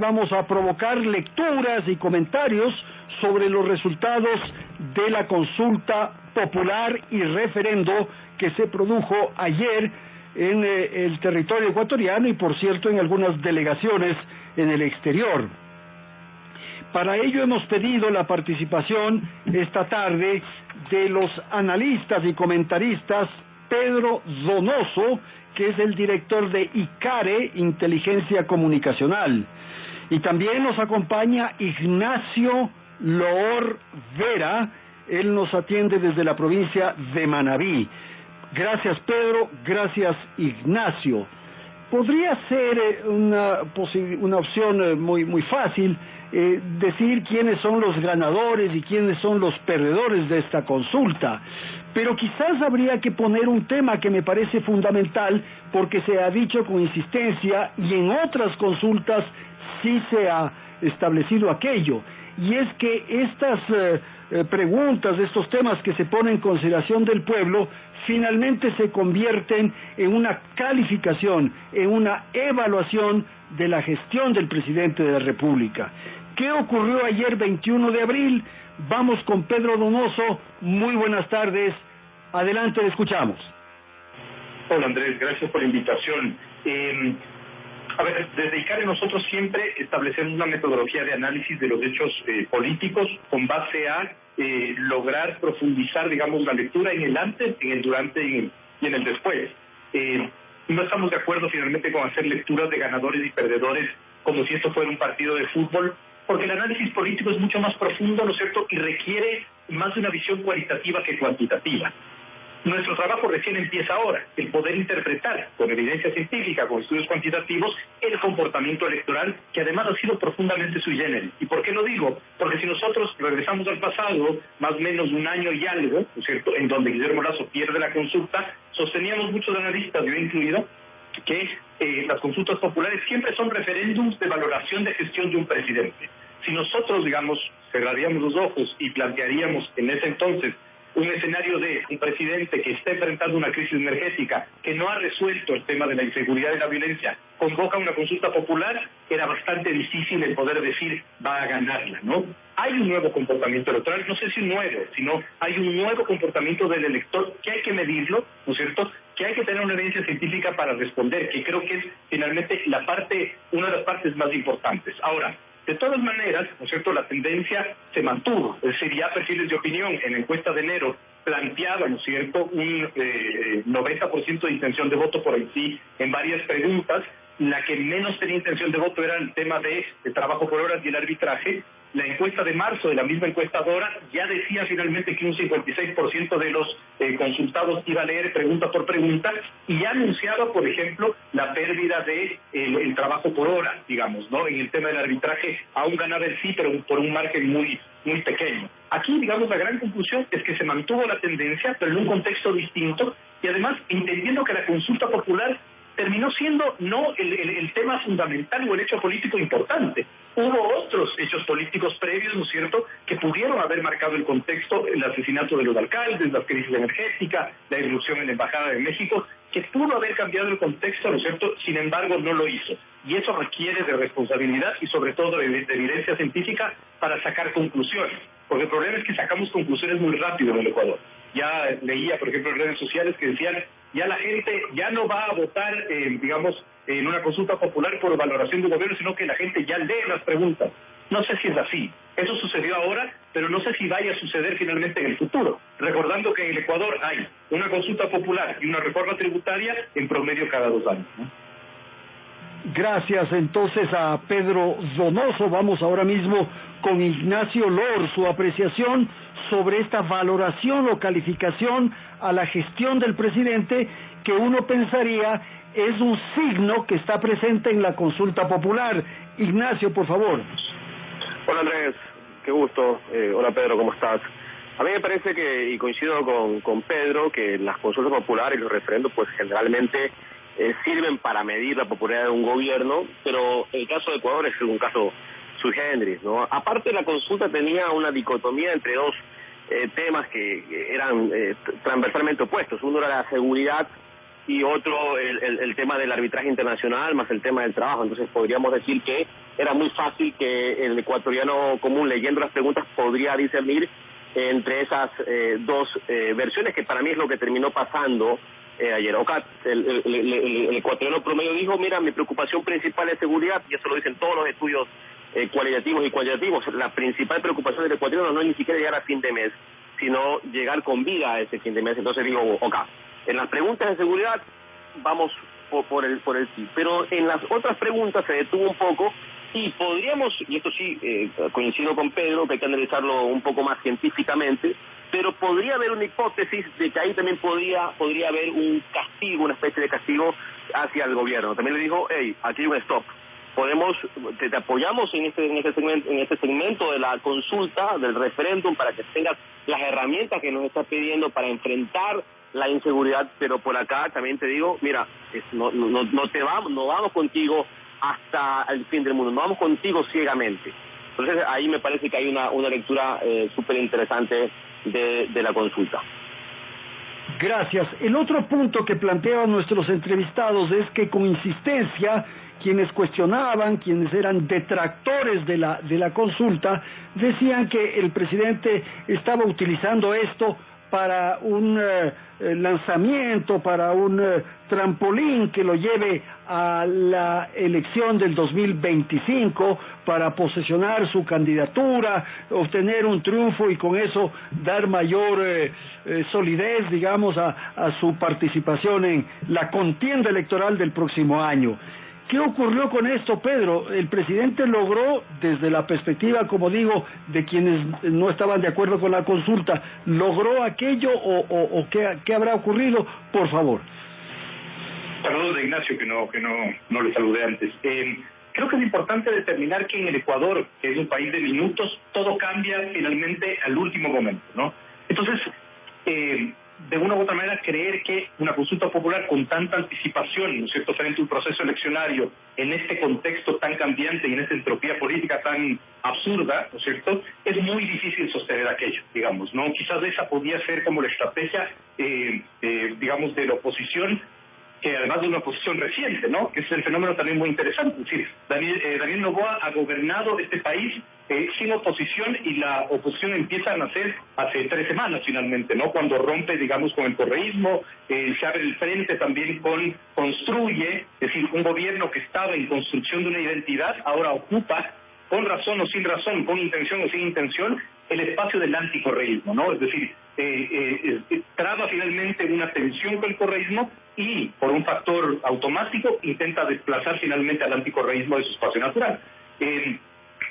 vamos a provocar lecturas y comentarios sobre los resultados de la consulta popular y referendo que se produjo ayer en el territorio ecuatoriano y, por cierto, en algunas delegaciones en el exterior. Para ello hemos pedido la participación esta tarde de los analistas y comentaristas Pedro Donoso, que es el director de ICARE, Inteligencia Comunicacional. Y también nos acompaña Ignacio Loor Vera, él nos atiende desde la provincia de Manabí. Gracias, Pedro, gracias, Ignacio. Podría ser una opción muy fácil decir quiénes son los ganadores y quiénes son los perdedores de esta consulta, pero quizás habría que poner un tema que me parece fundamental porque se ha dicho con insistencia y en otras consultas sí se ha establecido aquello, y es que estas preguntas, estos temas que se ponen en consideración del pueblo, finalmente se convierten en una calificación, en una evaluación de la gestión del presidente de la República. ¿Qué ocurrió ayer 21 de abril? Vamos con Pedro Donoso. Muy buenas tardes. Adelante, le escuchamos. Hola Andrés, gracias por la invitación. A ver, desde ICARE nosotros siempre establecemos una metodología de análisis de los hechos políticos con base a lograr profundizar, digamos, la lectura en el antes, en el durante y en el después. No estamos de acuerdo finalmente con hacer lecturas de ganadores y perdedores como si esto fuera un partido de fútbol, porque el análisis político es mucho más profundo, ¿no es cierto?, y requiere más de una visión cualitativa que cuantitativa. Nuestro trabajo recién empieza ahora, el poder interpretar con evidencia científica, con estudios cuantitativos, el comportamiento electoral, que además ha sido profundamente sui generis. ¿Y por qué lo digo? Porque si nosotros regresamos al pasado, más o menos un año y algo, ¿no es cierto?, en donde Guillermo Lasso pierde la consulta, sosteníamos muchos analistas, yo incluido, que las consultas populares siempre son referéndums de valoración de gestión de un presidente. Si nosotros, digamos, cerraríamos los ojos y plantearíamos en ese entonces un escenario de un presidente que está enfrentando una crisis energética, que no ha resuelto el tema de la inseguridad y la violencia, convoca una consulta popular, era bastante difícil el poder decir va a ganarla, ¿no? Hay un nuevo comportamiento electoral, no sé si nuevo, sino hay un nuevo comportamiento del elector que hay que medirlo, ¿no es cierto?, que hay que tener una evidencia científica para responder, que creo que es finalmente una de las partes más importantes. Ahora, de todas maneras, ¿no es cierto?, la tendencia se mantuvo. Es decir, ya perfiles de opinión en la encuesta de enero planteaban, ¿no es cierto?, un 90% de intención de voto por Haití en varias preguntas. La que menos tenía intención de voto era el tema de trabajo por horas y el arbitraje. La encuesta de marzo de la misma encuestadora ya decía finalmente que un 56% de los consultados iba a leer pregunta por pregunta, y ya anunciaba, por ejemplo, la pérdida de el trabajo por hora, digamos, ¿no? En el tema del arbitraje aún ganaba el sí, pero por un margen muy pequeño. Aquí, digamos, la gran conclusión es que se mantuvo la tendencia, pero en un contexto distinto, y además entendiendo que la consulta popular terminó siendo no el tema fundamental o el hecho político importante. Hubo otros hechos políticos previos, ¿no es cierto?, que pudieron haber marcado el contexto, el asesinato de los alcaldes, la crisis energética, la irrupción en la Embajada de México, que pudo haber cambiado el contexto, ¿no es cierto?, sin embargo no lo hizo. Y eso requiere de responsabilidad y sobre todo de evidencia científica para sacar conclusiones. Porque el problema es que sacamos conclusiones muy rápido en el Ecuador. Ya leía, por ejemplo, en redes sociales que decían, ya la gente ya no va a votar, digamos, en una consulta popular por valoración del gobierno, sino que la gente ya lee las preguntas. No sé si es así. Eso sucedió ahora, pero no sé si vaya a suceder finalmente en el futuro. Recordando que en el Ecuador hay una consulta popular y una reforma tributaria en promedio cada 2 años, ¿no? Gracias entonces a Pedro Donoso. Vamos ahora mismo con Ignacio Loor, su apreciación sobre esta valoración o calificación a la gestión del presidente, que uno pensaría es un signo que está presente en la consulta popular. Ignacio, por favor. Hola Andrés, qué gusto. Hola Pedro, ¿cómo estás? A mí me parece que, y coincido con Pedro, que las consultas populares y los referendos pues generalmente sirven para medir la popularidad de un gobierno, pero el caso de Ecuador es un caso sui generis, ¿no? Aparte, la consulta tenía una dicotomía entre dos temas que eran transversalmente opuestos. Uno era la seguridad y otro el tema del arbitraje internacional más el tema del trabajo. Entonces podríamos decir que era muy fácil que el ecuatoriano común, leyendo las preguntas, podría discernir entre esas dos versiones, que para mí es lo que terminó pasando ayer. El ecuatoriano promedio dijo, mira, mi preocupación principal es seguridad, y eso lo dicen todos los estudios cualitativos y cuantitativos. La principal preocupación del ecuatoriano no es ni siquiera llegar a fin de mes, sino llegar con vida a ese fin de mes. Entonces digo, en las preguntas de seguridad vamos por el sí, pero en las otras preguntas se detuvo un poco, y podríamos, y esto sí coincido con Pedro, que hay que analizarlo un poco más científicamente, pero podría haber una hipótesis de que ahí también podría haber un castigo, una especie de castigo hacia el gobierno. También le dijo, hey, aquí hay un stop, te apoyamos en este segmento de la consulta, del referéndum, para que tengas las herramientas que nos estás pidiendo para enfrentar la inseguridad, pero por acá también te digo, mira, no vamos contigo hasta el fin del mundo, no vamos contigo ciegamente. Entonces ahí me parece que hay una lectura súper interesante de la consulta. Gracias. El otro punto que planteaban nuestros entrevistados es que con insistencia quienes cuestionaban, quienes eran detractores de la consulta, decían que el presidente estaba utilizando esto para un lanzamiento, para un trampolín que lo lleve a la elección del 2025, para posesionar su candidatura, obtener un triunfo y con eso dar mayor solidez, digamos, a su participación en la contienda electoral del próximo año. ¿Qué ocurrió con esto, Pedro? ¿El presidente logró, desde la perspectiva, como digo, de quienes no estaban de acuerdo con la consulta, logró aquello o qué habrá ocurrido? Por favor. Saludos de Ignacio, que no le saludé antes. Creo que es importante determinar que en el Ecuador, que es un país de minutos, todo cambia finalmente al último momento, ¿no? Entonces, de una u otra manera, creer que una consulta popular con tanta anticipación, ¿no es cierto?, frente a un proceso eleccionario, en este contexto tan cambiante y en esta entropía política tan absurda, ¿no es cierto?, es muy difícil sostener aquello, digamos, ¿no? Quizás esa podía ser como la estrategia, digamos, de la oposición, que además de una oposición reciente, ¿no?, que es el fenómeno también muy interesante. Es decir, Daniel Noboa ha gobernado este país sin oposición, y la oposición empieza a nacer hace 3 semanas finalmente, ¿no?, cuando rompe, digamos, con el correísmo, se abre el frente también con Construye, es decir, un gobierno que estaba en construcción de una identidad, ahora ocupa, con razón o sin razón, con intención o sin intención, el espacio del anticorreísmo, ¿no? Es decir, traba finalmente una tensión con el correísmo y, por un factor automático, intenta desplazar finalmente al anticorreísmo de su espacio natural.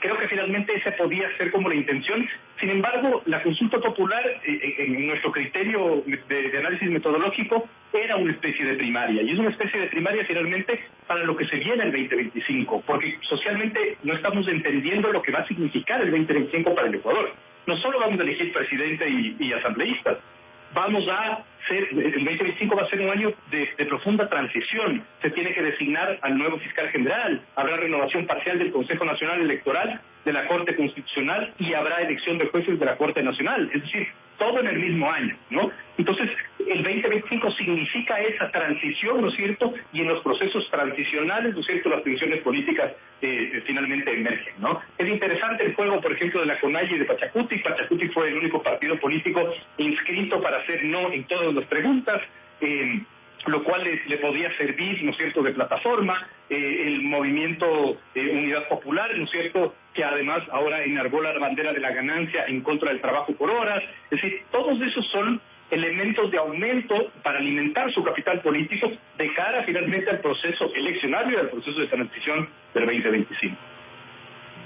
Creo que finalmente esa podía ser como la intención. Sin embargo, la consulta popular, en nuestro criterio de análisis metodológico, era una especie de primaria, y es una especie de primaria finalmente para lo que se viene el 2025, porque socialmente no estamos entendiendo lo que va a significar el 2025 para el Ecuador. No solo vamos a elegir presidente y asambleístas, el 2025 va a ser un año de profunda transición. Se tiene que designar al nuevo fiscal general, habrá renovación parcial del Consejo Nacional Electoral, de la Corte Constitucional, y habrá elección de jueces de la Corte Nacional, es decir, todo en el mismo año, ¿no? Entonces, el 2025 significa esa transición, ¿no es cierto? Y en los procesos transicionales, ¿no es cierto?, las tensiones políticas finalmente emergen, ¿no? Es interesante el juego, por ejemplo, de la CONAIE y de Pachacuti. Pachacuti fue el único partido político inscrito para hacer no en todas las preguntas, lo cual le podía servir, ¿no es cierto?, de plataforma. El movimiento Unidad Popular, ¿no es cierto?, que además ahora enarbola la bandera de la ganancia en contra del trabajo por horas. Es decir, todos esos son elementos de aumento para alimentar su capital político de cara finalmente al proceso eleccionario y al proceso de transición del 2025.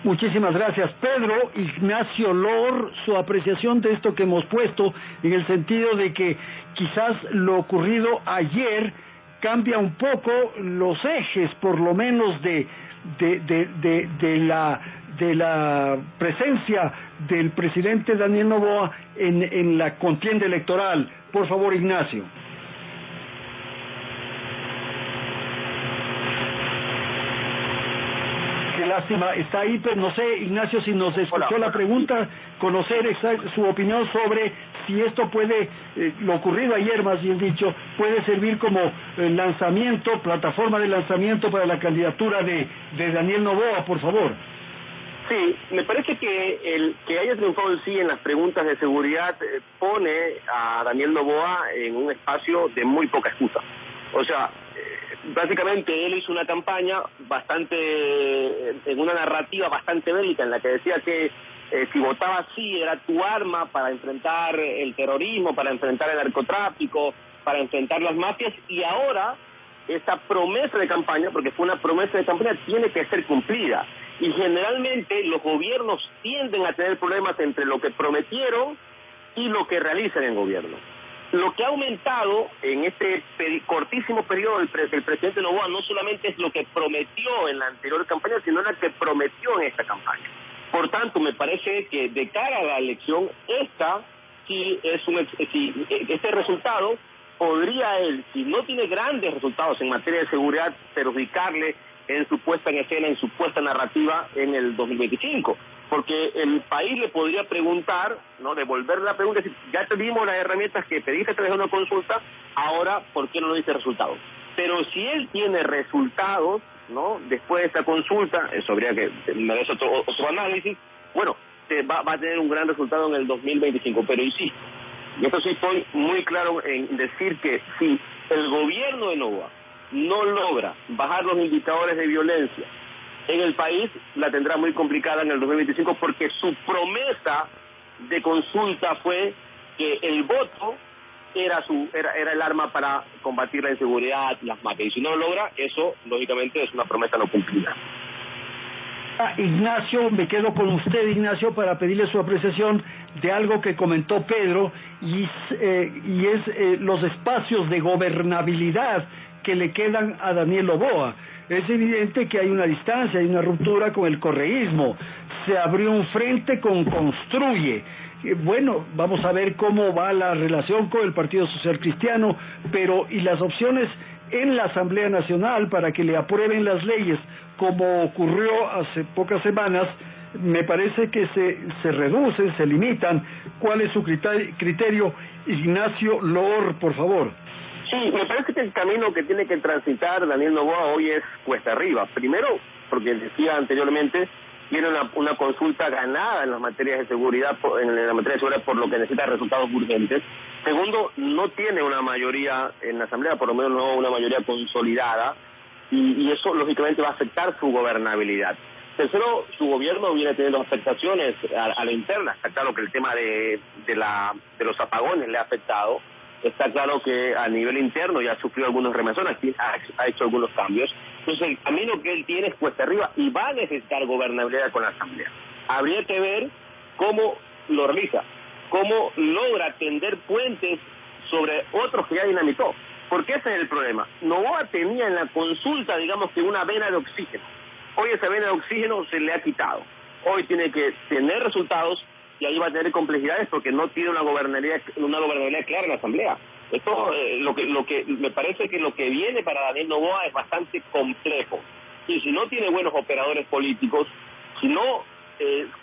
Muchísimas gracias, Pedro. Ignacio Lor, su apreciación de esto que hemos puesto, en el sentido de que quizás lo ocurrido ayer cambia un poco los ejes, por lo menos de la presencia del presidente Daniel Noboa en la contienda electoral. Por favor, Ignacio. lástima, está ahí, pero no sé, Ignacio, si nos escuchó la pregunta, conocer su opinión sobre si esto puede, lo ocurrido ayer más bien dicho, puede servir como lanzamiento, plataforma de lanzamiento para la candidatura de Daniel Noboa, por favor. Sí, me parece que el que haya triunfado el sí en las preguntas de seguridad pone a Daniel Noboa en un espacio de muy poca excusa. O sea, básicamente él hizo una campaña en una narrativa bastante bélica en la que decía que si votaba sí era tu arma para enfrentar el terrorismo, para enfrentar el narcotráfico, para enfrentar las mafias, y ahora esa promesa de campaña, porque fue una promesa de campaña, tiene que ser cumplida. Y generalmente los gobiernos tienden a tener problemas entre lo que prometieron y lo que realizan en gobierno. Lo que ha aumentado en este cortísimo periodo del presidente Noboa no solamente es lo que prometió en la anterior campaña, sino la que prometió en esta campaña. Por tanto, me parece que de cara a la elección, este resultado podría él, si no tiene grandes resultados en materia de seguridad, perjudicarle en su puesta en escena, en su puesta narrativa en el 2025. Porque el país le podría preguntar, ¿no?, devolver la pregunta, decir, ya te dimos las herramientas que pediste a través de una consulta, ahora, ¿por qué no nos dice resultados? Pero si él tiene resultados, ¿no?, después de esta consulta, eso habría que merece otro análisis, bueno, va a tener un gran resultado en el 2025, pero insisto, yo sí estoy muy claro en decir que si el gobierno de Noboa no logra bajar los indicadores de violencia en el país, la tendrá muy complicada en el 2025, porque su promesa de consulta fue que el voto era el arma para combatir la inseguridad, las mafias, y si no lo logra, eso lógicamente es una promesa no cumplida. Ignacio, me quedo con usted, Ignacio, para pedirle su apreciación de algo que comentó Pedro, y es los espacios de gobernabilidad que le quedan a Daniel Noboa. Es evidente que hay una distancia, hay una ruptura con el correísmo, se abrió un frente con Construye. Bueno, vamos a ver cómo va la relación con el Partido Social Cristiano, pero y las opciones en la Asamblea Nacional para que le aprueben las leyes, como ocurrió hace pocas semanas, me parece que se reducen, se limitan. ¿Cuál es su criterio? Ignacio Loor, por favor. Sí, me parece que el camino que tiene que transitar Daniel Noboa hoy es cuesta arriba. Primero, porque decía anteriormente, tiene una consulta ganada en las materias de seguridad, en la materia de seguridad, por lo que necesita resultados urgentes. Segundo, no tiene una mayoría en la Asamblea, por lo menos no una mayoría consolidada, y eso lógicamente va a afectar su gobernabilidad. Tercero, su gobierno viene teniendo afectaciones a la interna. Está claro que el tema de los apagones le ha afectado. Está claro que a nivel interno ya ha sufrido algunos remesones, ha hecho algunos cambios. Entonces el camino que él tiene es cuesta arriba y va a necesitar gobernabilidad con la Asamblea. Habría que ver cómo lo realiza, cómo logra tender puentes sobre otros que ya dinamitó. Porque ese es el problema. Noboa tenía en la consulta, digamos que una vena de oxígeno. Hoy esa vena de oxígeno se le ha quitado. Hoy tiene que tener resultados, y ahí va a tener complejidades porque no tiene una gobernabilidad clara en la Asamblea. Esto, lo que me parece que lo que viene para Daniel Noboa es bastante complejo. Y si no tiene buenos operadores políticos, si no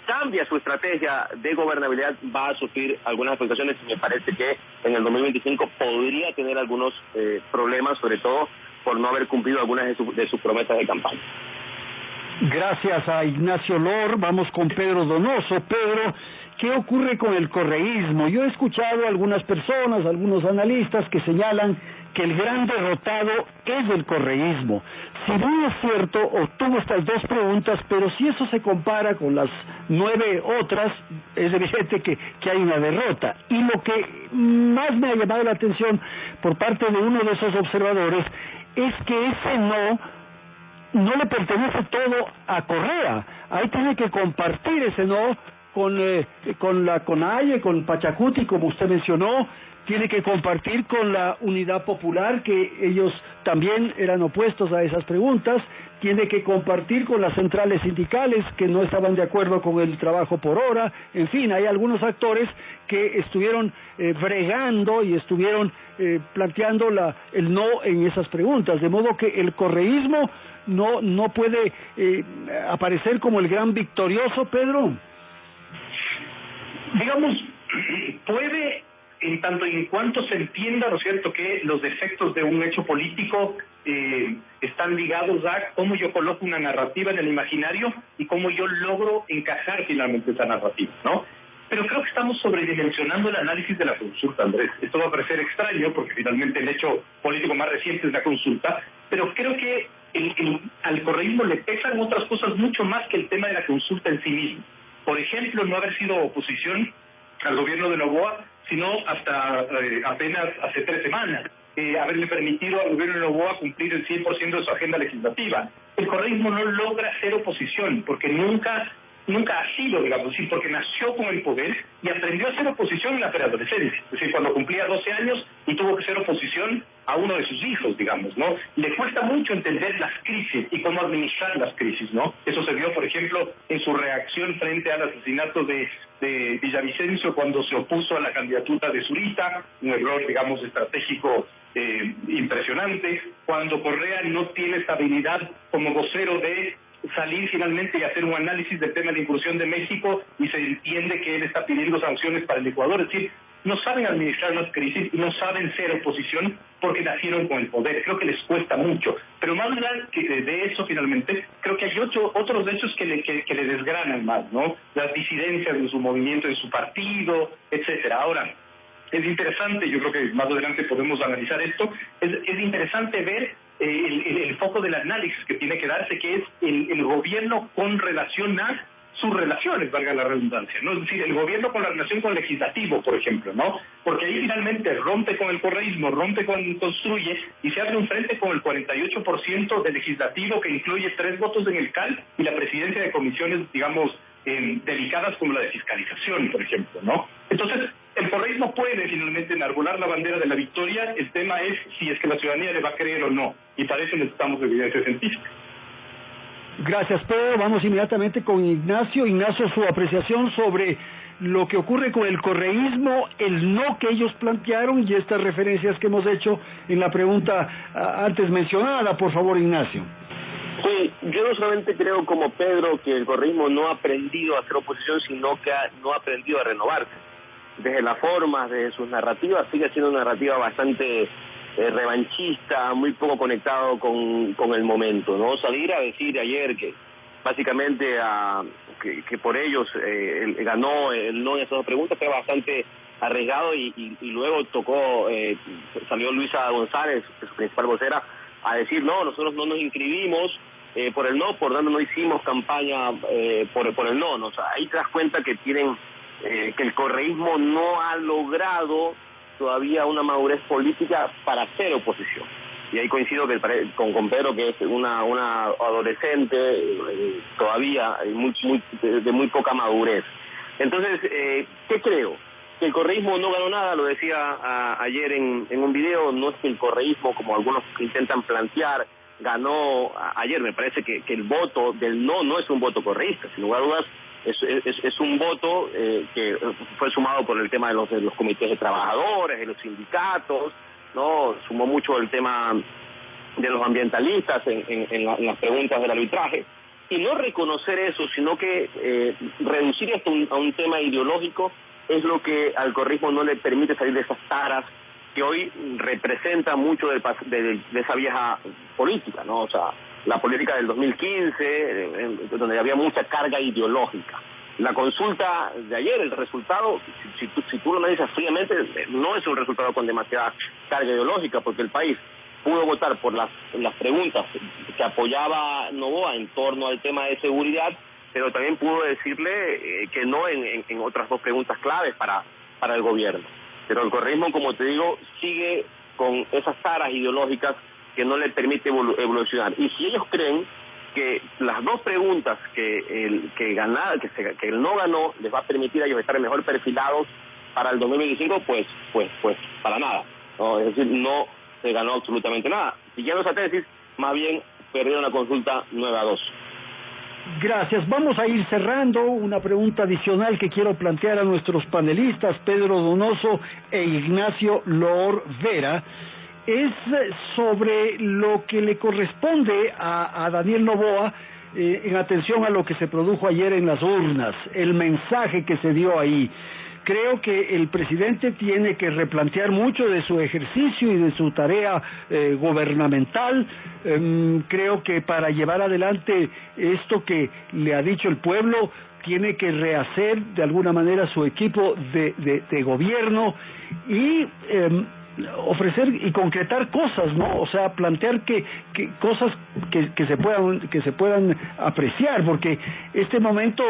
cambia su estrategia de gobernabilidad, va a sufrir algunas afectaciones, y me parece que en el 2025 podría tener algunos problemas, sobre todo por no haber cumplido algunas de sus promesas de campaña. Gracias a Ignacio Loor. Vamos con Pedro Donoso. Pedro, ¿qué ocurre con el correísmo? Yo he escuchado a algunas personas, algunos analistas que señalan que el gran derrotado es el correísmo. Si bien es cierto, obtuvo estas dos preguntas, pero si eso se compara con las 9 otras, es evidente que hay una derrota. Y lo que más me ha llamado la atención por parte de uno de esos observadores es que ese no le pertenece todo a Correa. Ahí tiene que compartir ese no con la CONAIE, con Pachacuti, como usted mencionó, tiene que compartir con la Unidad Popular, que ellos también eran opuestos a esas preguntas, tiene que compartir con las centrales sindicales que no estaban de acuerdo con el trabajo por hora, en fin, hay algunos actores que estuvieron bregando y estuvieron planteando el no en esas preguntas, de modo que el correísmo no puede aparecer como el gran victorioso, Pedro. Digamos, puede, en tanto y en cuanto se entienda, ¿no es cierto?, que los defectos de un hecho político están ligados a cómo yo coloco una narrativa en el imaginario y cómo yo logro encajar finalmente esa narrativa, ¿no? Pero creo que estamos sobredimensionando el análisis de la consulta, Andrés. Esto va a parecer extraño porque finalmente el hecho político más reciente es la consulta, pero creo que al correísmo le pesan otras cosas mucho más que el tema de la consulta en sí mismo. Por ejemplo, no haber sido oposición al gobierno de Noboa, sino hasta apenas hace 3 semanas, haberle permitido al gobierno de Noboa cumplir el 100% de su agenda legislativa. El correísmo no logra ser oposición, porque nunca ha sido, digamos, sí, porque nació con el poder y aprendió a ser oposición en la preadolescencia, es decir, cuando cumplía 12 años y tuvo que ser oposición a uno de sus hijos, digamos, ¿no? Le cuesta mucho entender las crisis y cómo administrar las crisis, ¿no? Eso se vio, por ejemplo, en su reacción frente al asesinato de Villavicencio cuando se opuso a la candidatura de Zurita, un error, digamos, estratégico impresionante, cuando Correa no tiene esta habilidad como vocero de salir finalmente y hacer un análisis del tema de la inclusión de México y se entiende que él está pidiendo sanciones para el Ecuador, es decir, no saben administrar las crisis y no saben ser oposición porque nacieron con el poder. Creo que les cuesta mucho. Pero más allá de eso, finalmente, creo que hay otros hechos que le desgranan más, ¿no? Las disidencias de su movimiento, de su partido, etcétera. Ahora, es interesante, yo creo que más adelante podemos analizar esto, es interesante ver el foco del análisis que tiene que darse, que es el gobierno con relación a sus relaciones, valga la redundancia, ¿no? Es decir, el gobierno con la relación con el legislativo, por ejemplo, ¿no? Porque ahí finalmente rompe con el correísmo, rompe con Construye y se abre un frente con el 48% del legislativo que incluye 3 votos en el CAL y la presidencia de comisiones, digamos, delicadas como la de fiscalización, por ejemplo, ¿no? Entonces, el correísmo puede finalmente enarbolar la bandera de la victoria, el tema es si es que la ciudadanía le va a creer o no, y para eso necesitamos evidencia científica. Gracias, Pedro. Vamos inmediatamente con Ignacio. Ignacio, su apreciación sobre lo que ocurre con el correísmo, el no que ellos plantearon y estas referencias que hemos hecho en la pregunta antes mencionada. Por favor, Ignacio. Sí, yo no solamente creo como Pedro que el correísmo no ha aprendido a hacer oposición, sino que no ha aprendido a renovarse. Desde las formas, desde sus narrativas, sigue siendo una narrativa bastante revanchista, muy poco conectado con el momento, ¿no? Salir a decir ayer que básicamente que por ellos ganó el no en esas 2 preguntas fue bastante arriesgado y luego salió Luisa González, su principal vocera, a decir no, nosotros no nos inscribimos por el no, por tanto no hicimos campaña por el no, ¿no? O sea, ahí te das cuenta que tienen que el correísmo no ha logrado todavía una madurez política para hacer oposición. Y ahí coincido con Pedro, que es una adolescente todavía de muy poca madurez. Entonces, ¿qué creo? Que el correísmo no ganó nada, lo decía ayer en un video, no es que el correísmo, como algunos intentan plantear, ganó ayer. Me parece que el voto del no es un voto correísta, sin lugar a dudas. Es un voto que fue sumado por el tema de los comités de trabajadores, de los sindicatos, ¿no? Sumó mucho el tema de los ambientalistas en las preguntas del arbitraje. Y no reconocer eso, sino que reducir esto a un tema ideológico es lo que al correísmo no le permite salir de esas taras que hoy representa mucho de esa vieja política, ¿no? O sea, la política del 2015, donde había mucha carga ideológica. La consulta de ayer, el resultado, si tú lo analizas fríamente, no es un resultado con demasiada carga ideológica, porque el país pudo votar por las preguntas que apoyaba Noboa en torno al tema de seguridad, pero también pudo decirle que no en otras 2 preguntas claves para el gobierno. Pero el correísmo, como te digo, sigue con esas taras ideológicas que no le permite evolucionar. Y si ellos creen que las 2 preguntas que el no ganó les va a permitir a ellos estar mejor perfilados para el 2025, pues para nada, ¿no? Es decir, no se ganó absolutamente nada. Siguieron esa tesis, más bien perdieron la consulta 9-2. Gracias. Vamos a ir cerrando. Una pregunta adicional que quiero plantear a nuestros panelistas, Pedro Donoso e Ignacio Loor Vera, es sobre lo que le corresponde a Daniel Noboa en atención a lo que se produjo ayer en las urnas, el mensaje que se dio ahí. Creo que el presidente tiene que replantear mucho de su ejercicio y de su tarea gubernamental. Creo que para llevar adelante esto que le ha dicho el pueblo, tiene que rehacer de alguna manera su equipo de gobierno y ofrecer y concretar cosas, ¿no? O sea, plantear cosas que se puedan apreciar, porque este momento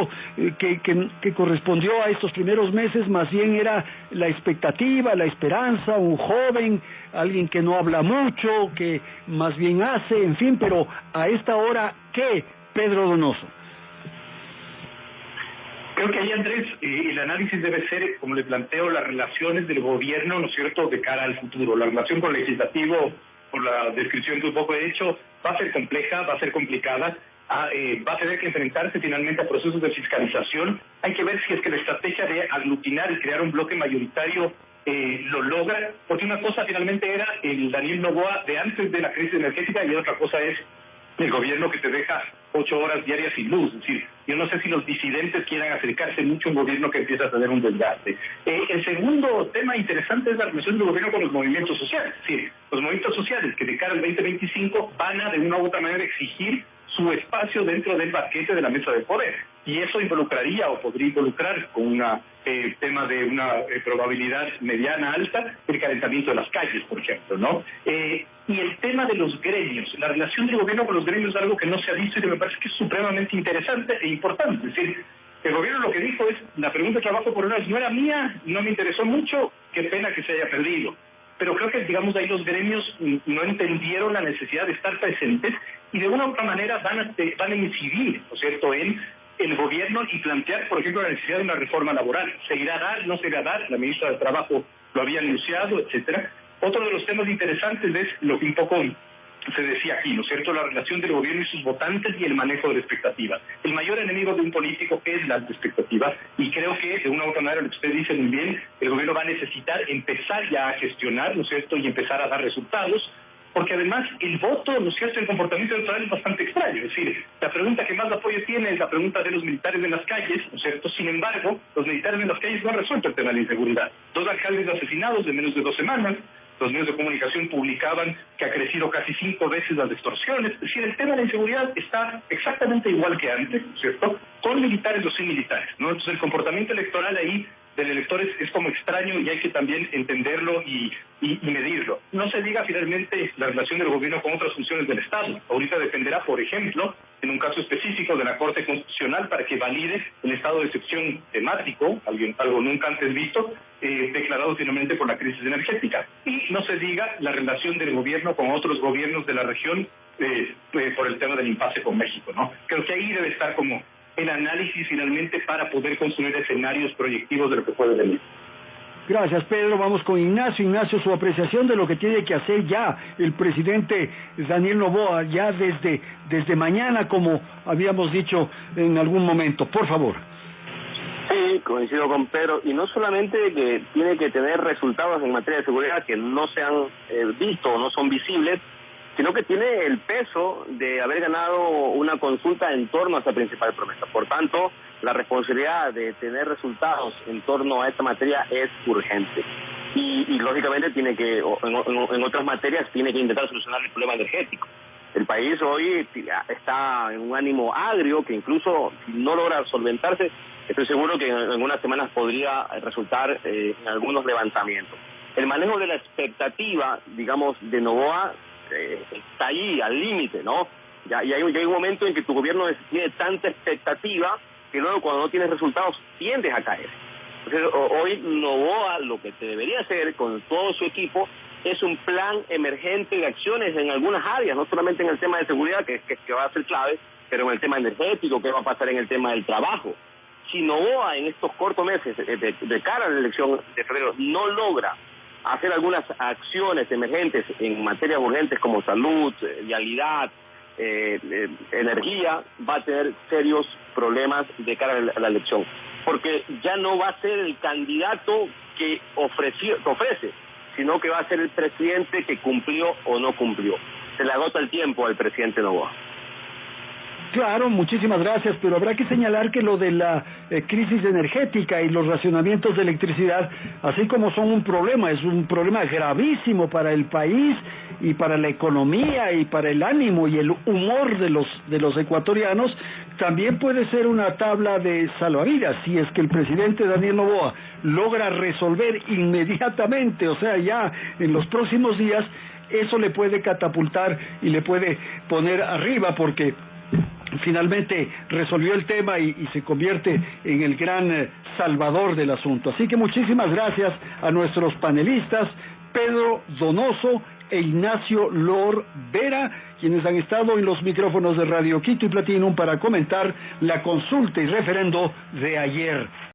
que correspondió a estos primeros meses más bien era la expectativa, la esperanza, un joven, alguien que no habla mucho, que más bien hace, en fin, pero a esta hora, ¿qué, Pedro Donoso? Creo que ahí, Andrés, el análisis debe ser, como le planteo, las relaciones del gobierno, ¿no es cierto?, de cara al futuro. La relación con el legislativo, por la descripción que un poco he hecho, va a ser compleja, va a ser complicada, va a tener que enfrentarse finalmente a procesos de fiscalización. Hay que ver si es que la estrategia de aglutinar y crear un bloque mayoritario lo logra, porque una cosa finalmente era el Daniel Noboa de antes de la crisis energética y otra cosa es el gobierno que te deja 8 horas diarias sin luz. Es decir, yo no sé si los disidentes quieran acercarse mucho a un gobierno que empieza a tener un desgaste. El segundo tema interesante es la relación del gobierno con los movimientos sociales. Es decir, los movimientos sociales que de cara al 2025 van a de una u otra manera exigir su espacio dentro del banquete de la mesa de poder. Y eso involucraría o podría involucrar con un tema de una probabilidad mediana alta el calentamiento de las calles, por ejemplo, ¿no? Y el tema de los gremios, la relación del gobierno con los gremios es algo que no se ha visto y que me parece que es supremamente interesante e importante. Es decir, el gobierno lo que dijo es, la pregunta de trabajo por horas no era mía, no me interesó mucho, qué pena que se haya perdido. Pero creo que, digamos, ahí los gremios no entendieron la necesidad de estar presentes y de una u otra manera van a incidir, ¿no es cierto?, en el gobierno y plantear, por ejemplo, la necesidad de una reforma laboral. ¿Se irá a dar? ¿No se irá a dar? La ministra de Trabajo lo había anunciado, etcétera. Otro de los temas interesantes es lo que un poco se decía aquí, ¿no es cierto?, la relación del gobierno y sus votantes y el manejo de la expectativa. El mayor enemigo de un político es la expectativa y creo que, de una u otra manera, lo que usted dice muy bien, el gobierno va a necesitar empezar ya a gestionar, ¿no es cierto?, y empezar a dar resultados, porque además el voto, ¿no es cierto?, el comportamiento electoral es bastante extraño. Es decir, la pregunta que más apoyo tiene es la pregunta de los militares en las calles, ¿no es cierto? Sin embargo, los militares en las calles no han resuelto el tema de la inseguridad. 2 alcaldes asesinados en menos de 2 semanas, los medios de comunicación publicaban que ha crecido casi 5 veces las extorsiones. Es decir, el tema de la inseguridad está exactamente igual que antes, ¿no es cierto?, con militares o sin militares, ¿no? Entonces el comportamiento electoral ahí del elector es como extraño y hay que también entenderlo y medirlo. No se diga finalmente la relación del gobierno con otras funciones del Estado. Ahorita dependerá, por ejemplo, en un caso específico de la Corte Constitucional para que valide el estado de excepción temático, algo nunca antes visto, declarado finalmente por la crisis energética. Y no se diga la relación del gobierno con otros gobiernos de la región por el tema del impasse con México, ¿no? Creo que ahí debe estar como el análisis finalmente para poder construir escenarios proyectivos de lo que puede venir. Gracias, Pedro. Vamos con Ignacio. Ignacio, su apreciación de lo que tiene que hacer ya el presidente Daniel Noboa, ya desde mañana, como habíamos dicho en algún momento. Por favor. Sí, coincido con Pedro, y no solamente que tiene que tener resultados en materia de seguridad que no se han visto o no son visibles, sino que tiene el peso de haber ganado una consulta en torno a esa principal promesa. Por tanto, la responsabilidad de tener resultados en torno a esta materia es urgente. Y lógicamente tiene que, en otras materias, tiene que intentar solucionar el problema energético. El país hoy está en un ánimo agrio que incluso si no logra solventarse, estoy seguro que en unas semanas podría resultar en algunos levantamientos. El manejo de la expectativa, digamos, de Noboa está ahí, al límite, ¿no? Ya hay un momento en que tu gobierno tiene tanta expectativa que luego cuando no tienes resultados tiendes a caer. Entonces, hoy Noboa lo que se debería hacer con todo su equipo es un plan emergente de acciones en algunas áreas, no solamente en el tema de seguridad, que va a ser clave, pero en el tema energético, qué va a pasar en el tema del trabajo. Si Noboa en estos cortos meses, de cara a la elección de febrero, no logra hacer algunas acciones emergentes en materias urgentes como salud, vialidad, energía, va a tener serios problemas de cara a la elección, porque ya no va a ser el candidato que ofrece, sino que va a ser el presidente que cumplió o no cumplió. Se le agota el tiempo al presidente Noboa. Claro, muchísimas gracias, pero habrá que señalar que lo de la crisis energética y los racionamientos de electricidad, así como son un problema, es un problema gravísimo para el país y para la economía y para el ánimo y el humor de los ecuatorianos, también puede ser una tabla de salvavidas si es que el presidente Daniel Noboa logra resolver inmediatamente, o sea, ya en los próximos días, eso le puede catapultar y le puede poner arriba, porque finalmente resolvió el tema y se convierte en el gran salvador del asunto. Así que muchísimas gracias a nuestros panelistas, Pedro Donoso e Ignacio Lor Vera, quienes han estado en los micrófonos de Radio Quito y Platinum para comentar la consulta y referendo de ayer.